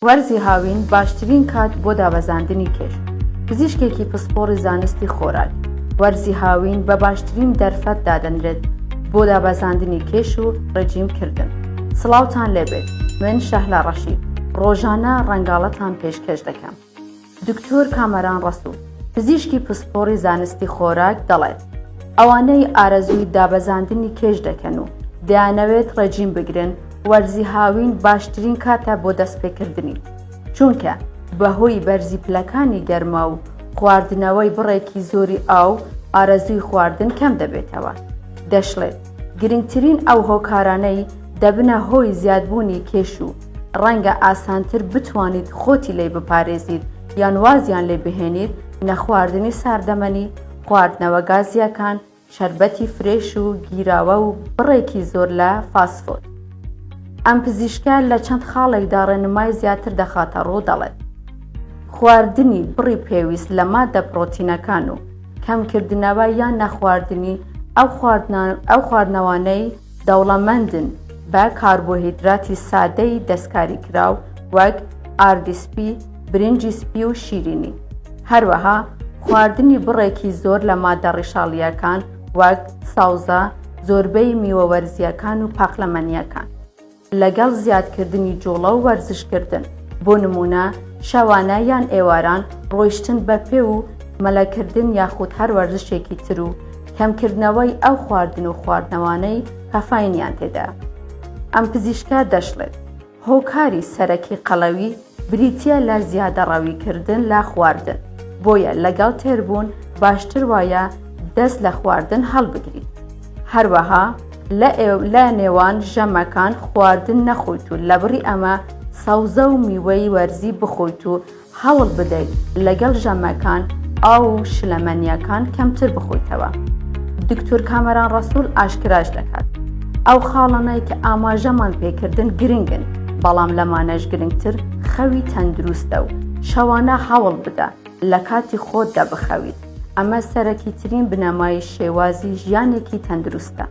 وەرزی هاوین باشترین کات بۆ دابەزاندنی کێش. پزیشکێکی پسپۆڕی زانستی خۆراک وەرزی هاوین بە باشترین دەرفەت دادەنرێت بۆ دابەزاندنی کێش و ڕێجیمکردن. سڵاوتان لێبێت، من شەهلا ڕەشید ڕۆژانە ڕەنگاڵەتان پێشکەش دەکەم. دکتۆر کامەران ڕەسوول، پزیشکی پسپۆڕی زانستی خۆراک دەڵێت ئەوانەی ئارەزووی دابەزاندنی کێش دەکەن و دەیانەوێت ڕێجیم بگرن، وەرزی هاوین باشترین کاتە بۆ دەستپێکردنی، چونکە بەهۆی بەرزی پلەکانی گەرما و خواردنەوەی بڕێکی زۆری ئاو ئارەزووی خواردن کەم دەبێتەوە. دەشڵێت گرنگترین ئەو هۆکارانەی دەبنە هۆی زیادبوونی کێش و ڕەنگە ئاسانتر بتوانیت خۆتی لێ بپارێزیت یان وازیان لێ بهێنیت نەخواردنی ساردەمەنی، خواردنەوە گازیەکان، شەربەتی فرێش و گیراوە و بڕێکی زۆر لە فاسفۆد. ئەم پزیشکە لە چەند خاڵێکدا ڕێنمای زیاتر دەخاتە ڕوو دەڵێت خواردنی بڕی پێویست لە مادە پرۆتینەکان و کەمکردنەوە یان نەخواردنی ئەو خواردنەوانەی دەوڵەمەندن بە کاربۆهیدراتی سادەی دەستکاری کراو وەک ئاردیسپی، برنجی سپی و شیرینی. هەروەها خواردنی بڕێکی زۆر لە مادە ڕیشاڵیەکان وەک ساوزە، زۆربەی میوەوەرزیەکان و پاخلەمەنیەکان، لەگەڵ زیادکردنی جوڵە و وەرزشکردن، بۆ نمونە شەوانە یان ئێواران ڕۆیشتن بە پێ و مەلەکردن یاخود هەر وەرزشێکی تر و کەمکردنەوەی ئەو خواردن و خواردنەوانەی کافاینیان تێدا. ئەم پزیشکە دەشڵێت هۆکاری سەرەکی قەڵەوی بریتیە لە زیادەڕەویکردن لە خواردن، بۆیە لەگەڵ تێربوون باشتر وایە دەست لە خواردن هەڵبگریت. هەروەها لە نێوان ژەمەکان خواردن نەخۆیت و لەبڕی ئەمە سەوزە و میوەی وەرزی بخۆیت و هەوڵ بدەیت لەگەڵ ژەمەکان ئاو و شلەمەنیەکان کەمتر بخۆیتەوە. دکتۆر کامەران ڕەسوول ئاشکراش دەکات ئەو خاڵانەی کە ئاماژەمان پێکردن گرنگن، بەڵام لەمانەش گرنگتر خەوی تەندروستە و شەوانە هەوڵ بدە لە کاتی خۆتدا بخەویت. ئەمە سەرەکیترین بنەمای شێوازی ژیانێکی تەندروستە.